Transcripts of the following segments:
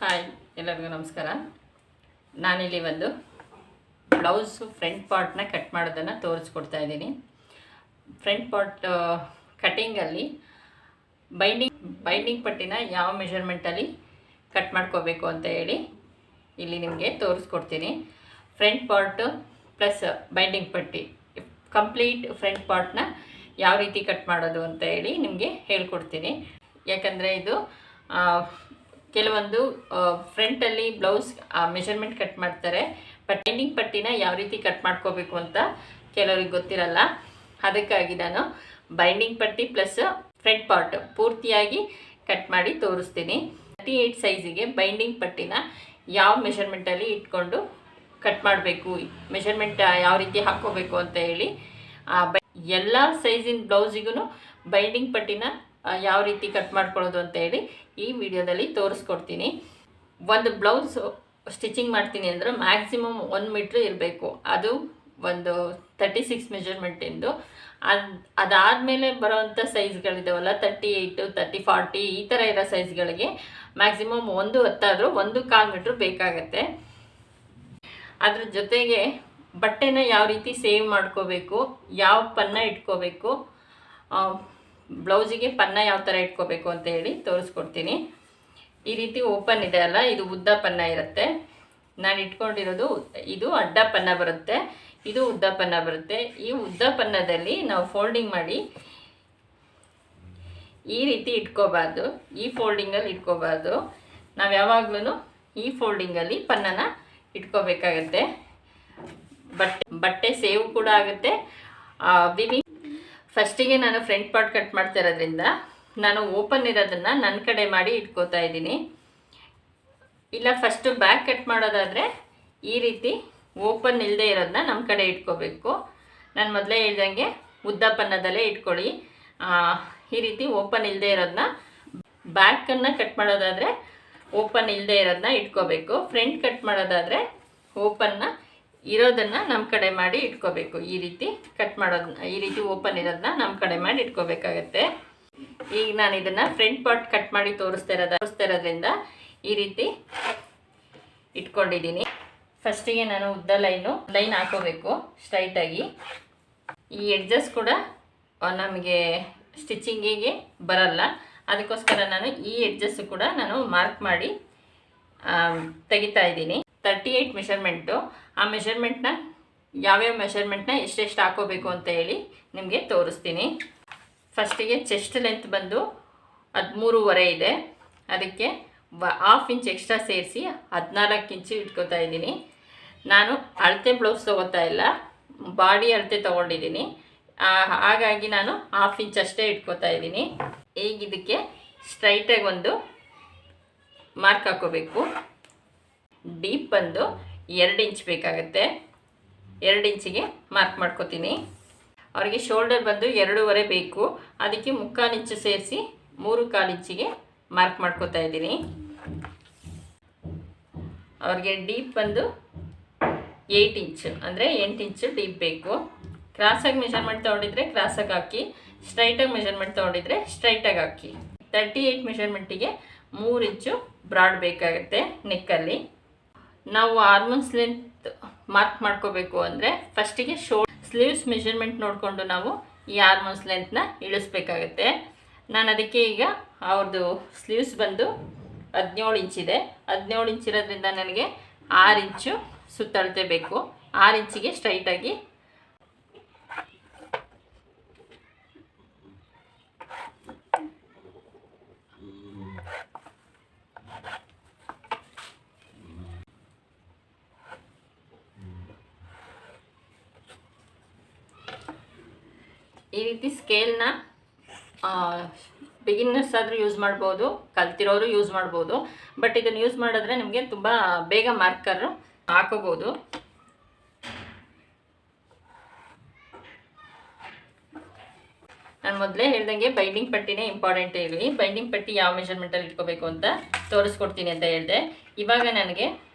Hi, ಎಲ್ಲರಿಗೂ ನಮಸ್ಕಾರ. ನಾನಿಲ್ಲಿ ಒಂದು ಬ್ಲೌಸು ಫ್ರಂಟ್ ಪಾರ್ಟ್ನ ಕಟ್ ಮಾಡೋದನ್ನು ತೋರಿಸ್ಕೊಡ್ತಾ ಇದ್ದೀನಿ. ಫ್ರಂಟ್ ಪಾರ್ಟ್ ಕಟ್ಟಿಂಗಲ್ಲಿ ಬೈಂಡಿಂಗ್ ಪಟ್ಟಿನ ಯಾವ ಮೆಷರ್ಮೆಂಟಲ್ಲಿ ಕಟ್ ಮಾಡ್ಕೋಬೇಕು ಅಂತ ಹೇಳಿ ಇಲ್ಲಿ ನಿಮಗೆ ತೋರಿಸ್ಕೊಡ್ತೀನಿ. ಫ್ರಂಟ್ ಪಾರ್ಟು ಪ್ಲಸ್ ಬೈಂಡಿಂಗ್ ಪಟ್ಟಿ ಕಂಪ್ಲೀಟ್ ಫ್ರಂಟ್ ಪಾರ್ಟ್ನ ಯಾವ ರೀತಿ ಕಟ್ ಮಾಡೋದು ಅಂತ ಹೇಳಿ ನಿಮಗೆ ಹೇಳ್ಕೊಡ್ತೀನಿ. ಯಾಕಂದರೆ ಇದು ಕೆಲವೊಂದು ಫ್ರಂಟಲ್ಲಿ ಬ್ಲೌಸ್ ಮೆಷರ್ಮೆಂಟ್ ಕಟ್ ಮಾಡ್ತಾರೆ, ಬೈಂಡಿಂಗ್ ಪಟ್ಟಿನ ಯಾವ ರೀತಿ ಕಟ್ ಮಾಡ್ಕೋಬೇಕು ಅಂತ ಕೆಲವ್ರಿಗೆ ಗೊತ್ತಿರಲ್ಲ. ಅದಕ್ಕಾಗಿ ನಾನು ಬೈಂಡಿಂಗ್ ಪಟ್ಟಿ ಪ್ಲಸ್ ಫ್ರಂಟ್ ಪಾರ್ಟ್ ಪೂರ್ತಿಯಾಗಿ ಕಟ್ ಮಾಡಿ ತೋರಿಸ್ತೀನಿ. 38 ಸೈಜಿಗೆ ಬೈಂಡಿಂಗ್ ಪಟ್ಟಿನ ಯಾವ ಮೆಷರ್ಮೆಂಟಲ್ಲಿ ಇಟ್ಕೊಂಡು ಕಟ್ ಮಾಡಬೇಕು, ಮೆಷರ್ಮೆಂಟ್ ಯಾವ ರೀತಿ ಹಾಕ್ಕೋಬೇಕು ಅಂತ ಹೇಳಿ ಎಲ್ಲ ಸೈಜಿನ ಬ್ಲೌಸಿಗೂ ಬೈಂಡಿಂಗ್ ಪಟ್ಟಿನ ಯಾವ ರೀತಿ ಕಟ್ ಮಾಡ್ಕೊಳ್ಳೋದು ಅಂತ ಹೇಳಿ ಈ ವಿಡಿಯೋದಲ್ಲಿ ತೋರಿಸ್ಕೊಡ್ತೀನಿ. ಒಂದು ಬ್ಲೌಸ್ ಸ್ಟಿಚಿಂಗ್ ಮಾಡ್ತೀನಿ ಅಂದರೆ ಮ್ಯಾಕ್ಸಿಮಮ್ 1 ಮೀಟ್ರ್ ಇರಬೇಕು. ಅದು ಒಂದು 36 ಮೆಜರ್ಮೆಂಟಿಂದು. ಅದಾದಮೇಲೆ ಬರೋವಂಥ ಸೈಜ್ಗಳಿದಾವಲ್ಲ 38, 30, 40 ಈ ಥರ ಇರೋ ಸೈಜ್ಗಳಿಗೆ ಮ್ಯಾಕ್ಸಿಮಮ್ 1 1/4 ಮೀಟ್ರ್ ಬೇಕಾಗತ್ತೆ. ಅದ್ರ ಜೊತೆಗೆ ಬಟ್ಟೆನ ಯಾವ ರೀತಿ ಸೇವ್ ಮಾಡ್ಕೋಬೇಕು, ಯಾವ ಪನ್ನ ಇಟ್ಕೋಬೇಕು, ಬ್ಲೌಸಿಗೆ ಪನ್ನ ಯಾವ ಥರ ಇಟ್ಕೋಬೇಕು ಅಂತ ಹೇಳಿ ತೋರಿಸ್ಕೊಡ್ತೀನಿ. ಈ ರೀತಿ ಓಪನ್ ಇದೆ ಅಲ್ಲ, ಇದು ಉದ್ದ ಪನ್ನ ಇರುತ್ತೆ. ನಾನು ಇಟ್ಕೊಂಡಿರೋದು ಇದು ಅಡ್ಡ ಪನ್ನ ಬರುತ್ತೆ, ಇದು ಉದ್ದ ಪನ್ನ ಬರುತ್ತೆ. ಈ ಉದ್ದ ಪನ್ನದಲ್ಲಿ ನಾವು ಫೋಲ್ಡಿಂಗ್ ಮಾಡಿ ಈ ರೀತಿ ಇಟ್ಕೋಬಾರ್ದು, ಈ ಫೋಲ್ಡಿಂಗಲ್ಲಿ ಇಟ್ಕೋಬಾರ್ದು. ನಾವು ಯಾವಾಗಲೂ ಈ ಫೋಲ್ಡಿಂಗಲ್ಲಿ ಪನ್ನನ ಇಟ್ಕೋಬೇಕಾಗತ್ತೆ. ಬಟ್ಟೆ ಸೇವ್ ಕೂಡ ಆಗುತ್ತೆ. ಫಸ್ಟಿಗೆ ನಾನು ಫ್ರಂಟ್ ಪಾರ್ಟ್ ಕಟ್ ಮಾಡ್ತಾ ಇರೋದ್ರಿಂದ ನಾನು ಓಪನ್ ಇರೋದನ್ನು ನನ್ನ ಕಡೆ ಮಾಡಿ ಇಟ್ಕೋತಾ ಇದ್ದೀನಿ. ಇಲ್ಲ ಫಸ್ಟು ಬ್ಯಾಕ್ ಕಟ್ ಮಾಡೋದಾದರೆ ಈ ರೀತಿ ಓಪನ್ ಇಲ್ಲದೆ ಇರೋದನ್ನ ನಮ್ಮ ಕಡೆ ಇಟ್ಕೋಬೇಕು. ನಾನು ಮೊದಲೇ ಹೇಳ್ದಂಗೆ ಉದ್ದ ಪನ್ನದಲ್ಲೇ ಇಟ್ಕೊಳ್ಳಿ. ಈ ರೀತಿ ಓಪನ್ ಇಲ್ಲದೆ ಇರೋದನ್ನ ಬ್ಯಾಕನ್ನು ಕಟ್ ಮಾಡೋದಾದರೆ ಓಪನ್ ಇಲ್ಲದೆ ಇರೋದನ್ನ ಇಟ್ಕೋಬೇಕು. ಫ್ರಂಟ್ ಕಟ್ ಮಾಡೋದಾದರೆ ಓಪನ್ನ ಇರೋದನ್ನು ನಮ್ಮ ಕಡೆ ಮಾಡಿ ಇಟ್ಕೋಬೇಕು. ಈ ರೀತಿ ಕಟ್ ಮಾಡೋದನ್ನ, ಈ ರೀತಿ ಓಪನ್ ಇರೋದನ್ನ ನಮ್ಮ ಕಡೆ ಮಾಡಿ ಇಟ್ಕೋಬೇಕಾಗತ್ತೆ. ಈಗ ನಾನು ಇದನ್ನು ಫ್ರಂಟ್ ಪಾರ್ಟ್ ಕಟ್ ಮಾಡಿ ತೋರಿಸ್ತಾ ಇರೋದ್ರಿಂದ ಈ ರೀತಿ ಇಟ್ಕೊಂಡಿದ್ದೀನಿ. ಫಸ್ಟಿಗೆ ನಾನು ಉದ್ದ ಲೈನ್ ಹಾಕೋಬೇಕು ಸ್ಟ್ರೈಟಾಗಿ. ಈ ಎಡ್ಜಸ್ ಕೂಡ ನಮಗೆ ಸ್ಟಿಚಿಂಗಿಗೆ ಬರಲ್ಲ, ಅದಕ್ಕೋಸ್ಕರ ನಾನು ಈ ಎಡ್ಜಸ್ಸು ಕೂಡ ನಾನು ಮಾರ್ಕ್ ಮಾಡಿ ತೆಗಿತಾ ಇದ್ದೀನಿ. 38 ಮೆಷರ್ಮೆಂಟು. ಆ ಮೆಷರ್ಮೆಂಟ್ನ ಯಾವ್ಯಾವ ಮೆಷರ್ಮೆಂಟ್ನ ಎಷ್ಟೆಷ್ಟು ಹಾಕೋಬೇಕು ಅಂತ ಹೇಳಿ ನಿಮಗೆ ತೋರಿಸ್ತೀನಿ. ಫಸ್ಟಿಗೆ ಚೆಸ್ಟ್ ಲೆಂತ್ ಬಂದು 13.5 ಇದೆ. ಅದಕ್ಕೆ 1/2 ಇಂಚ್ ಎಕ್ಸ್ಟ್ರಾ ಸೇರಿಸಿ 14 ಇಂಚು ಇಟ್ಕೋತಾ ಇದ್ದೀನಿ. ನಾನು ಅಳತೆ ಬ್ಲೌಸ್ ತೊಗೋತಾ ಇಲ್ಲ, ಬಾಡಿ ಅಳತೆ ತೊಗೊಂಡಿದ್ದೀನಿ. ಹಾಗಾಗಿ ನಾನು 1/2 ಇಂಚ್ ಅಷ್ಟೇ ಇಟ್ಕೋತಾ ಇದ್ದೀನಿ. ಈಗ ಇದಕ್ಕೆ ಸ್ಟ್ರೈಟಾಗಿ ಒಂದು ಮಾರ್ಕ್ ಹಾಕೋಬೇಕು. ಡೀಪ್ ಬಂದು 2 ಇಂಚ್ ಬೇಕಾಗುತ್ತೆ. 2 ಇಂಚಿಗೆ ಮಾರ್ಕ್ ಮಾಡ್ಕೋತೀನಿ. ಅವರಿಗೆ ಶೋಲ್ಡರ್ ಬಂದು 2.5 ಬೇಕು, ಅದಕ್ಕೆ 3/4 ಇಂಚು ಸೇರಿಸಿ 3/4 ಇಂಚಿಗೆ ಮಾರ್ಕ್ ಮಾಡ್ಕೋತಾ ಇದ್ದೀನಿ. ಅವ್ರಿಗೆ ಡೀಪ್ ಬಂದು 8 ಇಂಚ್ ಅಂದರೆ 8 ಇಂಚು ಡೀಪ್ ಬೇಕು. ಕ್ರಾಸಾಗಿ ಮೆಷರ್ಮೆಂಟ್ ತೊಗೊಂಡಿದ್ರೆ ಕ್ರಾಸಾಗಿ ಹಾಕಿ, ಸ್ಟ್ರೈಟಾಗಿ ಮೆಷರ್ಮೆಂಟ್ ತೊಗೊಂಡಿದ್ರೆ ಸ್ಟ್ರೈಟಾಗಿ ಹಾಕಿ. 38 ಮೆಷರ್ಮೆಂಟಿಗೆ 3 ಇಂಚು ಬ್ರಾಡ್ ಬೇಕಾಗುತ್ತೆ ನೆಕ್ಕಲ್ಲಿ. ನಾವು ಆರ್ಮನ್ಸ್ ಲೆಂತ್ ಮಾರ್ಕ್ ಮಾಡ್ಕೋಬೇಕು ಅಂದರೆ ಫಸ್ಟಿಗೆ ಸ್ಲೀವ್ಸ್ ಮೆಷರ್ಮೆಂಟ್ ನೋಡಿಕೊಂಡು ನಾವು ಈ ಆರ್ಮನ್ಸ್ ಲೆಂತ್ನ ಇಳಿಸ್ಬೇಕಾಗತ್ತೆ. ನಾನು ಅದಕ್ಕೆ ಈಗ ಅವ್ರದ್ದು ಸ್ಲೀವ್ಸ್ ಬಂದು 17 ಇಂಚಿದೆ. 17 ಇಂಚ್ ಇರೋದ್ರಿಂದ ನನಗೆ 6 ಇಂಚು ಸುತ್ತಳತೆ ಬೇಕು. 6 ಇಂಚಿಗೆ ಸ್ಟ್ರೈಟಾಗಿ ಈ ರೀತಿ ಸ್ಕೇಲ್ನ ಬಿಗಿನರ್ಸ್ ಆದರೂ ಯೂಸ್ ಮಾಡ್ಬೋದು, ಕಲ್ತಿರೋರು ಯೂಸ್ ಮಾಡ್ಬೋದು. ಬಟ್ ಇದನ್ನು ಯೂಸ್ ಮಾಡಿದ್ರೆ ನಿಮಗೆ ತುಂಬ ಬೇಗ ಮಾರ್ಕರು ಹಾಕೋಬೋದು. ನಾನು ಮೊದಲೇ ಹೇಳ್ದಂಗೆ ಬೈಂಡಿಂಗ್ ಪಟ್ಟಿನೇ ಇಂಪಾರ್ಟೆಂಟ್ ಹೇಳಿ. ಬೈಂಡಿಂಗ್ ಪಟ್ಟಿ ಯಾವ ಮೆಷರ್ಮೆಂಟಲ್ಲಿ ಇಟ್ಕೋಬೇಕು ಅಂತ ತೋರಿಸ್ಕೊಡ್ತೀನಿ ಅಂತ ಹೇಳಿದೆ. ಇವಾಗ ನನಗೆ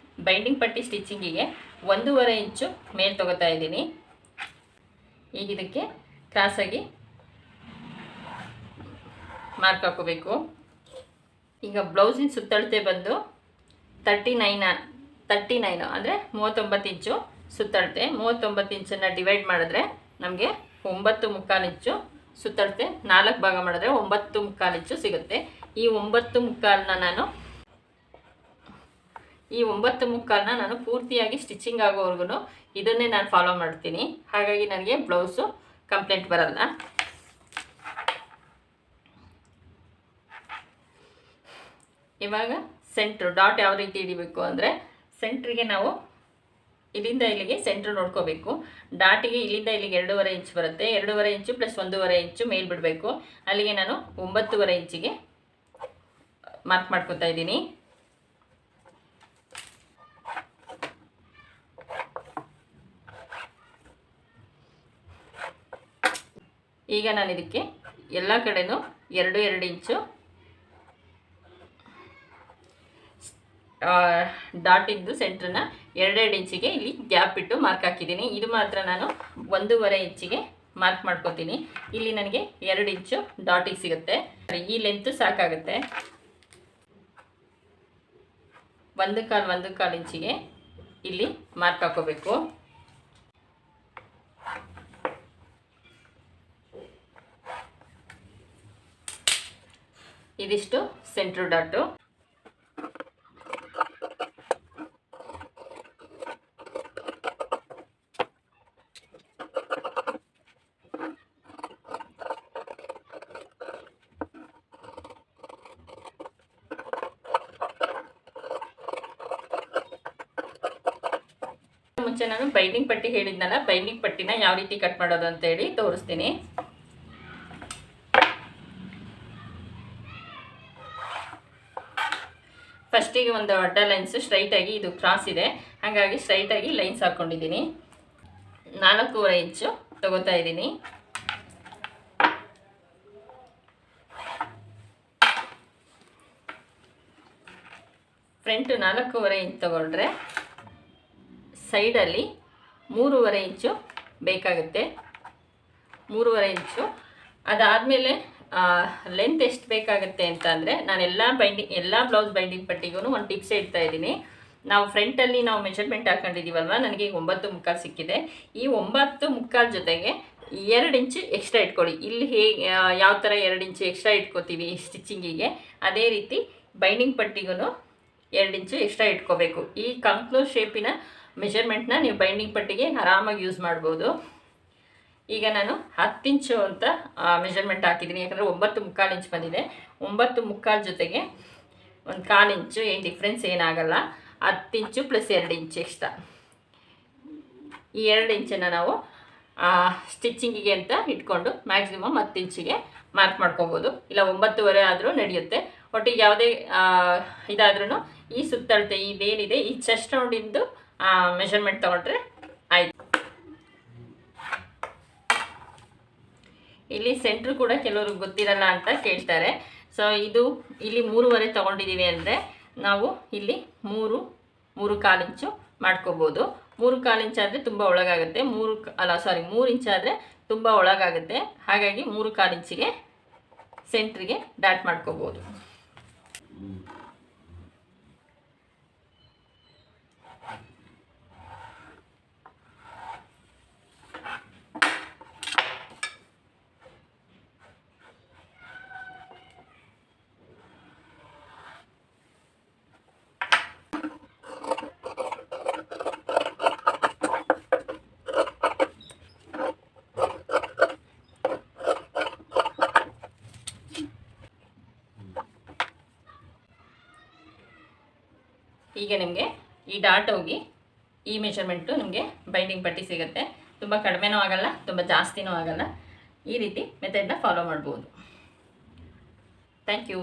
ಬೈಂಡಿಂಗ್ ಪಟ್ಟಿ ಸ್ಟಿಚಿಂಗಿಗೆ 1.5 ಇಂಚು ಮೇಲೆ ತೊಗೋತಾ ಇದ್ದೀನಿ. ಈಗ ಇದಕ್ಕೆ ಕ್ರಾಸಾಗಿ ಮಾರ್ಕ್ ಹಾಕೋಬೇಕು. ಈಗ ಬ್ಲೌಸಿನ ಸುತ್ತಳತೆ ಬಂದು 39 ಅಂದರೆ 39 ಇಂಚು ಸುತ್ತಳತೆ. 39 ಇಂಚನ್ನು ಡಿವೈಡ್ ಮಾಡಿದ್ರೆ ನಮಗೆ 9.25 ಇಂಚು ಸುತ್ತಳತೆ. 4 ಭಾಗ ಮಾಡಿದ್ರೆ 9.25 ಇಂಚು ಸಿಗುತ್ತೆ. ಈ 9.25 ನಾನು ಪೂರ್ತಿಯಾಗಿ ಸ್ಟಿಚಿಂಗ್ ಆಗೋವರೆಗೂ ಇದನ್ನೇ ನಾನು ಫಾಲೋ ಮಾಡ್ತೀನಿ. ಹಾಗಾಗಿ ನನಗೆ ಬ್ಲೌಸು ಕಂಪ್ಲೇಂಟ್ ಬರಲ್ಲ. ಇವಾಗ ಸೆಂಟ್ರು ಡಾಟ್ ಯಾವ ರೀತಿ ಹಿಡಿಬೇಕು ಅಂದರೆ, ಸೆಂಟ್ರಿಗೆ ನಾವು ಇಲ್ಲಿಂದ ಇಲ್ಲಿಗೆ ಸೆಂಟ್ರ್ ನೋಡ್ಕೋಬೇಕು. ಡಾಟಿಗೆ ಇಲ್ಲಿಂದ ಇಲ್ಲಿಗೆ 2.5 ಇಂಚ್ ಬರುತ್ತೆ. 2.5 ಇಂಚು ಪ್ಲಸ್ 1.5 ಇಂಚು ಮೇಲ್ ಬಿಡಬೇಕು. ಅಲ್ಲಿಗೆ ನಾನು 9.5 ಇಂಚಿಗೆ ಮಾರ್ಕ್ ಮಾಡ್ಕೊತಾ ಇದ್ದೀನಿ. ಈಗ ನಾನು ಇದಕ್ಕೆ ಎಲ್ಲ ಕಡೆನೂ 2 ಇಂಚು ಡಾಟಿಂದು ಸೆಂಟ್ರನ್ನ 2 ಇಂಚಿಗೆ ಇಲ್ಲಿ ಗ್ಯಾಪ್ ಇಟ್ಟು ಮಾರ್ಕ್ ಹಾಕಿದ್ದೀನಿ. ಇದು ಮಾತ್ರ ನಾನು 1.5 ಇಂಚಿಗೆ ಮಾರ್ಕ್ ಮಾಡ್ಕೋತೀನಿ. ಇಲ್ಲಿ ನನಗೆ 2 ಇಂಚು ಡಾಟಿಗೆ ಸಿಗುತ್ತೆ. ಈ ಲೆಂತ್ ಸಾಕಾಗುತ್ತೆ. 1.25 ಇಂಚಿಗೆ ಇಲ್ಲಿ ಮಾರ್ಕ್ ಹಾಕೋಬೇಕು. ಇದಿಷ್ಟು ಸೆಂಟ್ರ್ ಡಾಟು. ಮುಂಚೆ ನಾನು ಬೈಂಡಿಂಗ್ ಪಟ್ಟಿ ಹೇಳಿದ್ನಲ್ಲ, ಬೈಂಡಿಂಗ್ ಪಟ್ಟಿನ ಯಾವ ರೀತಿ ಕಟ್ ಮಾಡೋದು ಅಂತ ಹೇಳಿ ತೋರಿಸ್ತೀನಿ. ಫಸ್ಟಿಗೆ ಒಂದು ಅಡ್ಡ ಲೈನ್ಸ್ ಸ್ಟ್ರೈಟಾಗಿ, ಇದು ಕ್ರಾಸ್ ಇದೆ ಹಾಗಾಗಿ ಸ್ಟ್ರೈಟಾಗಿ ಲೈನ್ಸ್ ಹಾಕ್ಕೊಂಡಿದ್ದೀನಿ. 4.5 ಇಂಚು ತಗೋತಾ ಇದ್ದೀನಿ. ಫ್ರಂಟ್ 4.5 ಇಂಚ್ ತಗೊಂಡ್ರೆ ಸೈಡಲ್ಲಿ 3.5 ಇಂಚು ಬೇಕಾಗುತ್ತೆ. 3.5 ಇಂಚು. ಅದಾದಮೇಲೆ ಲೆಂತ್ ಎಷ್ಟು ಬೇಕಾಗುತ್ತೆ ಅಂತ ಅಂದರೆ, ನಾನು ಎಲ್ಲ ಬ್ಲೌಸ್ ಬೈಂಡಿಂಗ್ ಪಟ್ಟಿಗೂ ಒಂದು ಟಿಪ್ಸ್ ಹೇಳ್ತಾ ಇದ್ದೀನಿ. ನಾವು ಫ್ರಂಟಲ್ಲಿ ನಾವು ಮೆಷರ್ಮೆಂಟ್ ಹಾಕೊಂಡಿದ್ದೀವಲ್ವ, ನನಗೆ 9.25 ಸಿಕ್ಕಿದೆ. ಈ 9.25 ಜೊತೆಗೆ 2 ಇಂಚು ಎಕ್ಸ್ಟ್ರಾ ಇಟ್ಕೊಳ್ಳಿ. ಇಲ್ಲಿ ಹೇಗೆ ಯಾವ ಥರ 2 ಇಂಚು ಎಕ್ಸ್ಟ್ರಾ ಇಟ್ಕೋತೀವಿ ಸ್ಟಿಚಿಂಗಿಗೆ, ಅದೇ ರೀತಿ ಬೈಂಡಿಂಗ್ ಪಟ್ಟಿಗೂ 2 ಇಂಚು ಎಕ್ಸ್ಟ್ರಾ ಇಟ್ಕೋಬೇಕು. ಈ ಕಂಕ್ಲೂಸ್ ಶೇಪಿನ ಮೆಷರ್ಮೆಂಟ್ನ ನೀವು ಬೈಂಡಿಂಗ್ ಪಟ್ಟಿಗೆ ಆರಾಮಾಗಿ ಯೂಸ್ ಮಾಡ್ಬೋದು. ಈಗ ನಾನು 10 ಇಂಚು ಅಂತ ಮೆಷರ್ಮೆಂಟ್ ಹಾಕಿದ್ದೀನಿ, ಯಾಕಂದರೆ 9.25 ಇಂಚ್ ಬಂದಿದೆ. 9.25 ಜೊತೆಗೆ 1/4 ಇಂಚು ಏನು ಡಿಫ್ರೆನ್ಸ್ ಏನಾಗಲ್ಲ. 10 ಇಂಚು ಪ್ಲಸ್ 2 ಇಂಚು ಎಕ್ಸ್ಟ್ರಾ. ಈ 2 ಇಂಚನ್ನು ನಾವು ಸ್ಟಿಚಿಂಗಿಗೆ ಅಂತ ಇಟ್ಕೊಂಡು ಮ್ಯಾಕ್ಸಿಮಮ್ 10 ಇಂಚಿಗೆ ಮಾರ್ಕ್ ಮಾಡ್ಕೊಬೋದು. ಇಲ್ಲ 9.25 ಆದರೂ ನಡೆಯುತ್ತೆ. ಒಟ್ಟಿಗೆ ಯಾವುದೇ ಇದಾದ್ರೂ ಈ ಸುತ್ತಳತೆ ಇದೇನಿದೆ ಈ ಚೆಸ್ಟ್ ರೌಂಡಿಂದು ಮೆಷರ್ಮೆಂಟ್ ತೊಗೊಂಡ್ರೆ ಆಯಿತು. ಇಲ್ಲಿ ಸೆಂಟ್ರ್ ಕೂಡ ಕೆಲವ್ರಿಗೆ ಗೊತ್ತಿರಲ್ಲ ಅಂತ ಕೇಳ್ತಾರೆ. ಸೊ ಇದು ಇಲ್ಲಿ 3.5 ತೊಗೊಂಡಿದ್ದೀವಿ ಅಂದರೆ ನಾವು ಇಲ್ಲಿ 3.25 ಇಂಚು ಮಾಡ್ಕೋಬೋದು. 3.25 ಇಂಚ್ ಆದರೆ ತುಂಬ ಒಳಗಾಗುತ್ತೆ. 3 ಇಂಚ್ ಆದರೆ ತುಂಬ ಒಳಗಾಗುತ್ತೆ. ಹಾಗಾಗಿ 3.25 ಇಂಚಿಗೆ ಸೆಂಟ್ರಿಗೆ ಡಾಟ್ ಮಾಡ್ಕೋಬೋದು. ಈಗ ನಿಮಗೆ ಈ ಡಾಟ್ ಹೋಗಿ ಈ ಮೆಷರ್ಮೆಂಟು ನಿಮಗೆ ಬೈಂಡಿಂಗ್ ಪಟ್ಟಿ ಸಿಗುತ್ತೆ. ತುಂಬ ಕಡಿಮೆನೂ ಆಗಲ್ಲ, ತುಂಬ ಜಾಸ್ತಿನೂ ಆಗಲ್ಲ. ಈ ರೀತಿ ಮೆಥಡ್ನ ಫಾಲೋ ಮಾಡ್ಬೋದು. Thank you.